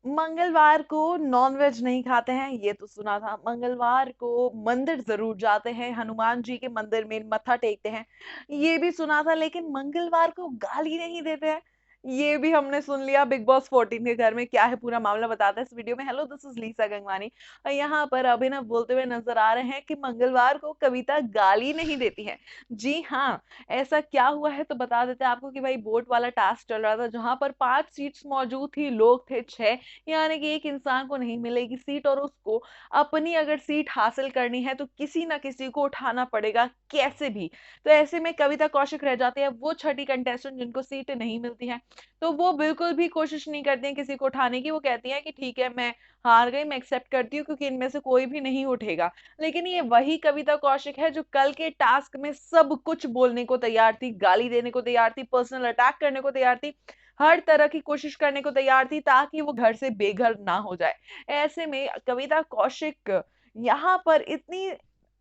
मंगलवार को नॉनवेज नहीं खाते हैं, ये तो सुना था। मंगलवार को मंदिर ज़रूर जाते हैं, हनुमान जी के मंदिर में मत्था टेकते हैं, ये भी सुना था। लेकिन मंगलवार को गाली नहीं देते हैं, ये भी हमने सुन लिया। बिग बॉस 14 के घर में क्या है पूरा मामला बताते हैं इस वीडियो में। Hello, this is Lisa Gangwani. यहाँ पर अभिनव बोलते हुए नज़र आ रहे हैं कि मंगलवार को कविता गाली नहीं देती है। जी हाँ, ऐसा क्या हुआ है तो बता देते हैं आपको कि भाई वोट वाला टास्क चल रहा था, जहाँ पर 5 सीट्स मौजूद थी, लोग थे 6, यानी कि एक इंसान को नहीं मिलेगी सीट और उसको अपनी अगर सीट हासिल करनी है तो किसी ना किसी को उठाना पड़ेगा कैसे भी। तो ऐसे में कविता कौशिक रह जाती है, वो छठी कंटेस्टेंट जिनको सीट नहीं मिलती है। तो वो बिल्कुल भी कोशिश नहीं करती हैं किसी को उठाने की। वो कहती हैं कि ठीक है, मैं हार गई, मैं एक्सेप्ट करती हूँ क्योंकि इनमें से कोई भी नहीं उठेगा। लेकिन ये वही कविता कौशिक है जो कल के टास्क में सब कुछ बोलने को तैयार थी, गाली देने को तैयार थी, पर्सनल अटैक करने को तैयार थी, हर तरह की कोशिश करने को तैयार थी ताकि वो घर से बेघर ना हो जाए। ऐसे में कविता कौशिक यहाँ पर इतनी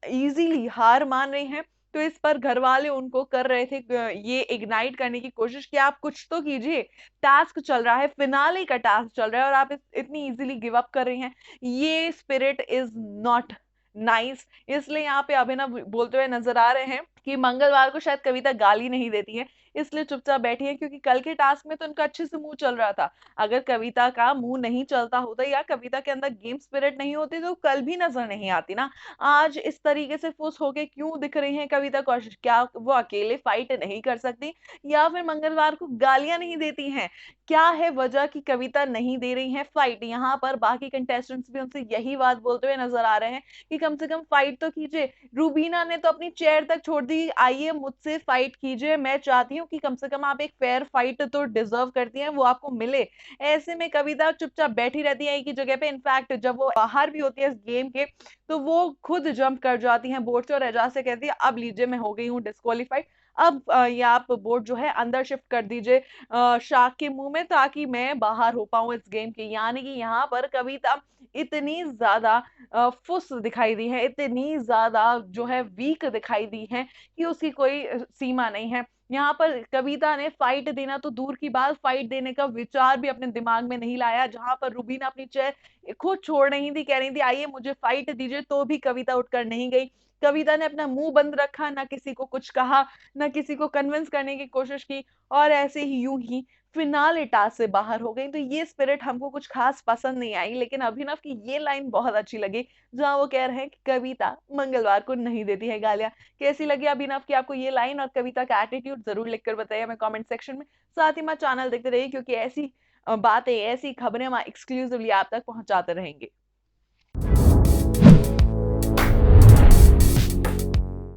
इजीली हार मान रही हैं, तो इस पर घर वाले उनको कर रहे थे ये इग्नाइट करने की कोशिश कि आप कुछ तो कीजिए, टास्क चल रहा है, फिनाले का टास्क चल रहा है और आप इतनी इजीली गिव अप कर रही हैं। ये स्पिरिट इज नॉट नाइस। इसलिए यहाँ पे अभिनव बोलते हुए नजर आ रहे हैं कि मंगलवार को शायद कविता गाली नहीं देती है, इसलिए चुपचाप बैठी है, क्योंकि कल के टास्क में तो उनका अच्छे से मुंह चल रहा था। अगर कविता का मुंह नहीं चलता होता या कविता के अंदर गेम स्पिरिट नहीं होती तो कल भी नजर नहीं आती ना। आज इस तरीके से फुस होके क्यों दिख रही हैं कविता कौशिक? क्या वो अकेले फाइट नहीं कर सकती या फिर मंगलवार को गालियां नहीं देती हैं? क्या है वजह कि कविता नहीं दे रही है फाइट? यहाँ पर बाकी कंटेस्टेंट्स भी उनसे यही बात बोलते हुए नजर आ रहे हैं कि कम से कम फाइट तो कीजिए। रूबीना ने तो अपनी चेयर तक छोड़ दी, आइए मुझसे फाइट कीजिए, मैं चाहती हूँ कि कम से कम आप एक फेयर फाइट तो डिजर्व करती हैं, वो आपको मिले। ऐसे में कविता चुपचाप बैठी रहती है एक ही जगह पे। इनफैक्ट जब वो बाहर भी होती है इस गेम के, तो वो खुद जंप कर जाती हैं बोर्ड से और एजाज से कहती है अब लीजिए, मैं हो गई हूँ डिस्क्वालीफाइड। अब ये आप बोर्ड जो है अंदर शिफ्ट कर दीजिए शार्क के मुंह में, ताकि मैं बाहर हो पाऊं इस गेम के। यानी कि यहाँ पर कविता इतनी ज्यादा फुस दिखाई दी है, इतनी ज्यादा जो है वीक दिखाई दी है कि उसकी कोई सीमा नहीं है। यहाँ पर कविता ने फाइट देना तो दूर की बात, फाइट देने का विचार भी अपने दिमाग में नहीं लाया। जहां पर रूबीना अपनी चेयर खुद छोड़ नहीं थी, कह रही थी आइए मुझे फाइट दीजिए, तो भी कविता उठकर नहीं गई। कविता ने अपना मुंह बंद रखा, ना किसी को कुछ कहा, ना किसी को कन्विंस करने की कोशिश की, और ऐसे ही यूं ही फिनाले टास्क से बाहर हो गई। तो ये स्पिरिट हमको कुछ खास पसंद नहीं आई। लेकिन अभिनव की ये लाइन बहुत अच्छी लगी, जहां वो कह रहे हैं कि कविता मंगलवार को नहीं देती है गालियां। कैसी लगी अभिनव की आपको ये लाइन और कविता का एटीट्यूड? जरूर लिखकर बताइए हमें कमेंट सेक्शन में। साथ ही हमारा चैनल देखते रहिए, क्योंकि ऐसी बातें, ऐसी खबरें हम एक्सक्लूसिवली आप तक पहुंचाते रहेंगे।